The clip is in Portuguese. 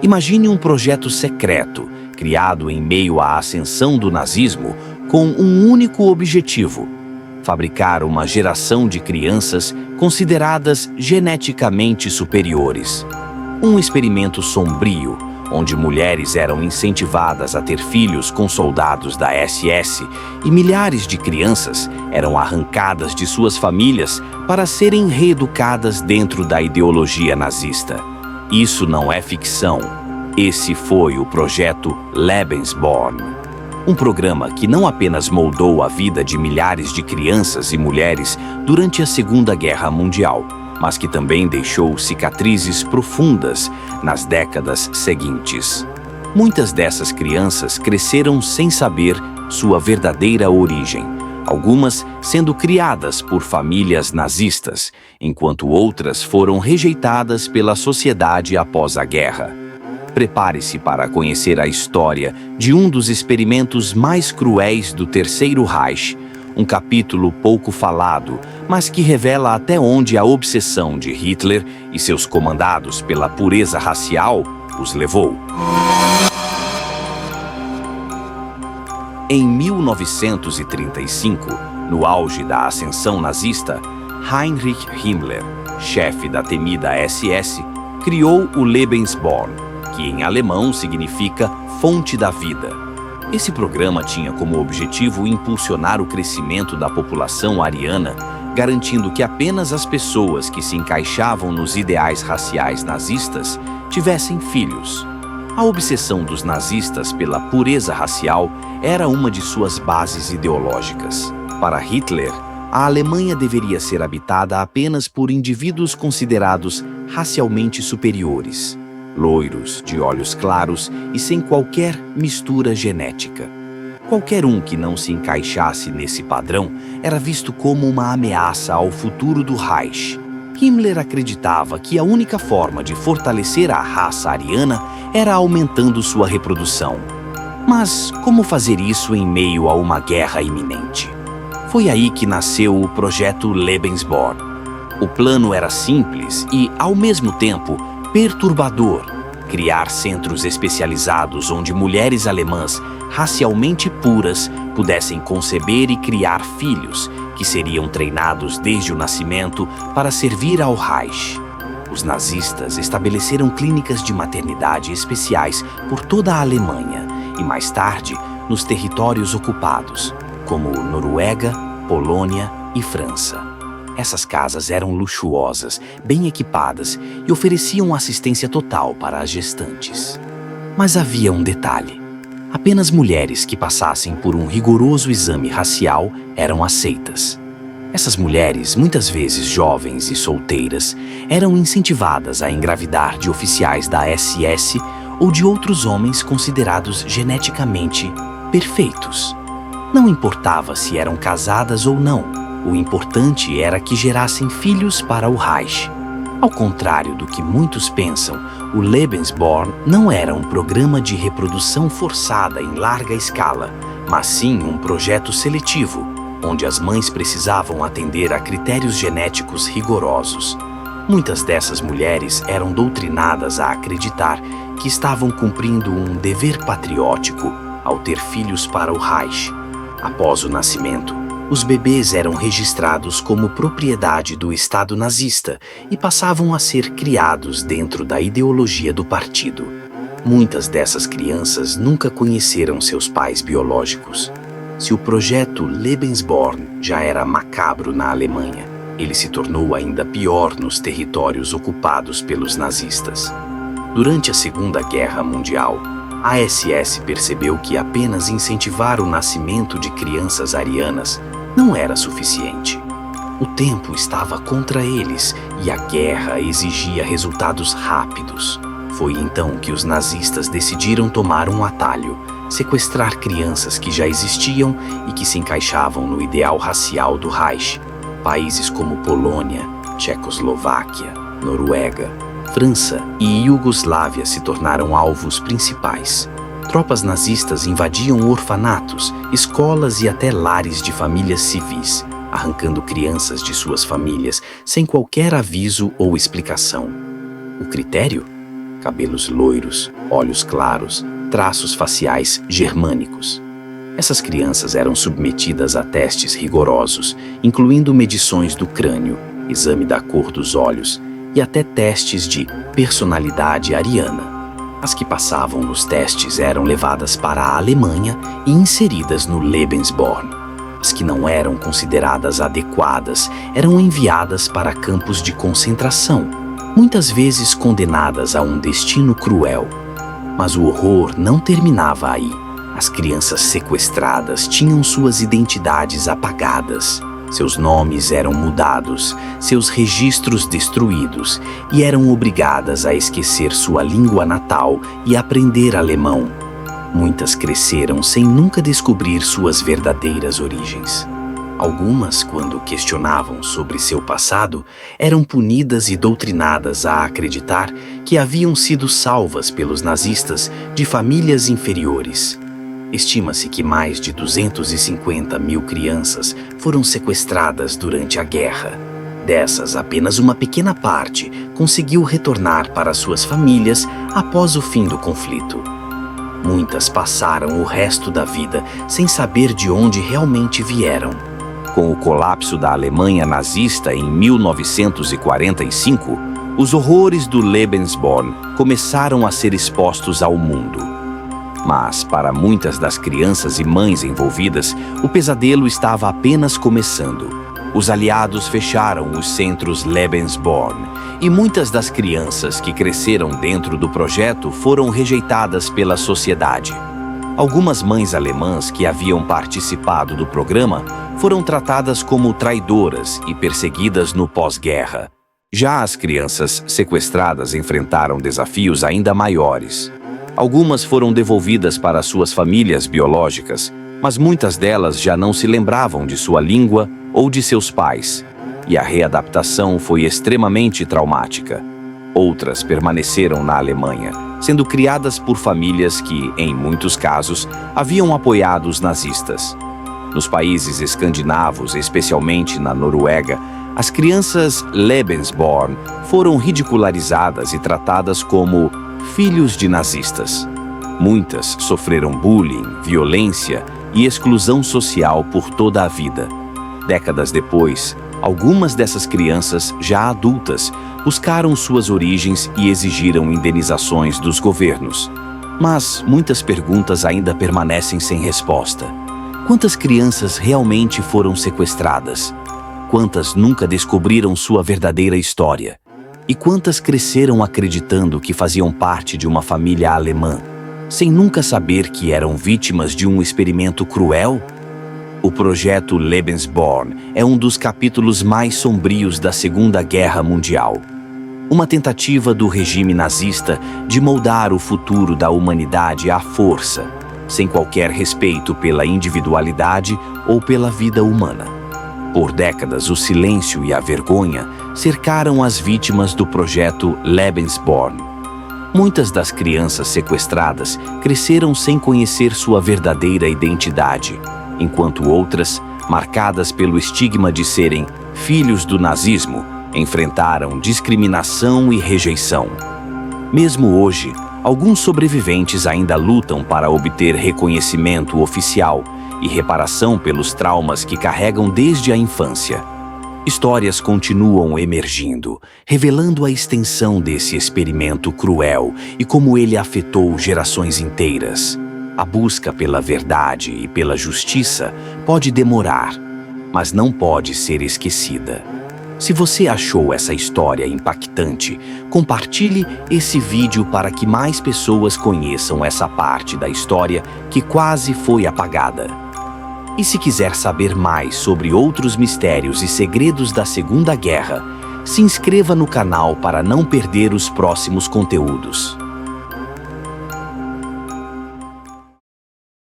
Imagine um projeto secreto, criado em meio à ascensão do nazismo, com um único objetivo: fabricar uma geração de crianças consideradas geneticamente superiores. Um experimento sombrio, onde mulheres eram incentivadas a ter filhos com soldados da SS e milhares de crianças eram arrancadas de suas famílias para serem reeducadas dentro da ideologia nazista. Isso não é ficção. Esse foi o projeto Lebensborn. Um programa que não apenas moldou a vida de milhares de crianças e mulheres durante a Segunda Guerra Mundial, mas que também deixou cicatrizes profundas nas décadas seguintes. Muitas dessas crianças cresceram sem saber sua verdadeira origem, algumas sendo criadas por famílias nazistas, enquanto outras foram rejeitadas pela sociedade após a guerra. Prepare-se para conhecer a história de um dos experimentos mais cruéis do Terceiro Reich, um capítulo pouco falado, mas que revela até onde a obsessão de Hitler e seus comandados pela pureza racial os levou. Em 1935, no auge da ascensão nazista, Heinrich Himmler, chefe da temida SS, criou o Lebensborn, que em alemão significa fonte da vida. Esse programa tinha como objetivo impulsionar o crescimento da população ariana, garantindo que apenas as pessoas que se encaixavam nos ideais raciais nazistas tivessem filhos. A obsessão dos nazistas pela pureza racial era uma de suas bases ideológicas. Para Hitler, a Alemanha deveria ser habitada apenas por indivíduos considerados racialmente superiores, loiros, de olhos claros e sem qualquer mistura genética. Qualquer um que não se encaixasse nesse padrão era visto como uma ameaça ao futuro do Reich. Himmler acreditava que a única forma de fortalecer a raça ariana era aumentando sua reprodução. Mas como fazer isso em meio a uma guerra iminente? Foi aí que nasceu o projeto Lebensborn. O plano era simples e, ao mesmo tempo, perturbador: criar centros especializados onde mulheres alemãs racialmente puras pudessem conceber e criar filhos que seriam treinados desde o nascimento para servir ao Reich. Os nazistas estabeleceram clínicas de maternidade especiais por toda a Alemanha e, mais tarde, nos territórios ocupados, como Noruega, Polônia e França. Essas casas eram luxuosas, bem equipadas e ofereciam assistência total para as gestantes. Mas havia um detalhe: apenas mulheres que passassem por um rigoroso exame racial eram aceitas. Essas mulheres, muitas vezes jovens e solteiras, eram incentivadas a engravidar de oficiais da SS ou de outros homens considerados geneticamente perfeitos. Não importava se eram casadas ou não. O importante era que gerassem filhos para o Reich. Ao contrário do que muitos pensam, o Lebensborn não era um programa de reprodução forçada em larga escala, mas sim um projeto seletivo, onde as mães precisavam atender a critérios genéticos rigorosos. Muitas dessas mulheres eram doutrinadas a acreditar que estavam cumprindo um dever patriótico ao ter filhos para o Reich. Após o nascimento, os bebês eram registrados como propriedade do Estado nazista e passavam a ser criados dentro da ideologia do partido. Muitas dessas crianças nunca conheceram seus pais biológicos. Se o projeto Lebensborn já era macabro na Alemanha, ele se tornou ainda pior nos territórios ocupados pelos nazistas. Durante a Segunda Guerra Mundial, a SS percebeu que apenas incentivar o nascimento de crianças arianas não era suficiente. O tempo estava contra eles e a guerra exigia resultados rápidos. Foi então que os nazistas decidiram tomar um atalho: sequestrar crianças que já existiam e que se encaixavam no ideal racial do Reich. Países como Polônia, Tchecoslováquia, Noruega, França e Iugoslávia se tornaram alvos principais. Tropas nazistas invadiam orfanatos, escolas e até lares de famílias civis, arrancando crianças de suas famílias sem qualquer aviso ou explicação. O critério? cabelos loiros, olhos claros, traços faciais germânicos. Essas crianças eram submetidas a testes rigorosos, incluindo medições do crânio, exame da cor dos olhos e até testes de personalidade ariana. As que passavam nos testes eram levadas para a Alemanha e inseridas no Lebensborn. As que não eram consideradas adequadas eram enviadas para campos de concentração, muitas vezes condenadas a um destino cruel. Mas o horror não terminava aí. As crianças sequestradas tinham suas identidades apagadas. Seus nomes eram mudados, seus registros destruídos e eram obrigadas a esquecer sua língua natal e aprender alemão. Muitas cresceram sem nunca descobrir suas verdadeiras origens. Algumas, quando questionavam sobre seu passado, eram punidas e doutrinadas a acreditar que haviam sido salvas pelos nazistas de famílias inferiores. Estima-se que mais de 250 mil crianças foram sequestradas durante a guerra. Dessas, apenas uma pequena parte conseguiu retornar para suas famílias após o fim do conflito. Muitas passaram o resto da vida sem saber de onde realmente vieram. Com o colapso da Alemanha nazista em 1945, os horrores do Lebensborn começaram a ser expostos ao mundo. Mas, para muitas das crianças e mães envolvidas, o pesadelo estava apenas começando. Os aliados fecharam os centros Lebensborn e muitas das crianças que cresceram dentro do projeto foram rejeitadas pela sociedade. Algumas mães alemãs que haviam participado do programa foram tratadas como traidoras e perseguidas no pós-guerra. Já as crianças sequestradas enfrentaram desafios ainda maiores. Algumas foram devolvidas para suas famílias biológicas, mas muitas delas já não se lembravam de sua língua ou de seus pais, e a readaptação foi extremamente traumática. Outras permaneceram na Alemanha, sendo criadas por famílias que, em muitos casos, haviam apoiado os nazistas. Nos países escandinavos, especialmente na Noruega, as crianças Lebensborn foram ridicularizadas e tratadas como filhos de nazistas. Muitas sofreram bullying, violência e exclusão social por toda a vida. Décadas depois, algumas dessas crianças, já adultas, buscaram suas origens e exigiram indenizações dos governos. Mas muitas perguntas ainda permanecem sem resposta. Quantas crianças realmente foram sequestradas? Quantas nunca descobriram sua verdadeira história? E quantas cresceram acreditando que faziam parte de uma família alemã, sem nunca saber que eram vítimas de um experimento cruel? O projeto Lebensborn é um dos capítulos mais sombrios da Segunda Guerra Mundial. Uma tentativa do regime nazista de moldar o futuro da humanidade à força, sem qualquer respeito pela individualidade ou pela vida humana. Por décadas, o silêncio e a vergonha cercaram as vítimas do projeto Lebensborn. Muitas das crianças sequestradas cresceram sem conhecer sua verdadeira identidade, enquanto outras, marcadas pelo estigma de serem filhos do nazismo, enfrentaram discriminação e rejeição. Mesmo hoje, alguns sobreviventes ainda lutam para obter reconhecimento oficial e reparação pelos traumas que carregam desde a infância. Histórias continuam emergindo, revelando a extensão desse experimento cruel e como ele afetou gerações inteiras. A busca pela verdade e pela justiça pode demorar, mas não pode ser esquecida. Se você achou essa história impactante, compartilhe esse vídeo para que mais pessoas conheçam essa parte da história que quase foi apagada. E se quiser saber mais sobre outros mistérios e segredos da Segunda Guerra, se inscreva no canal para não perder os próximos conteúdos.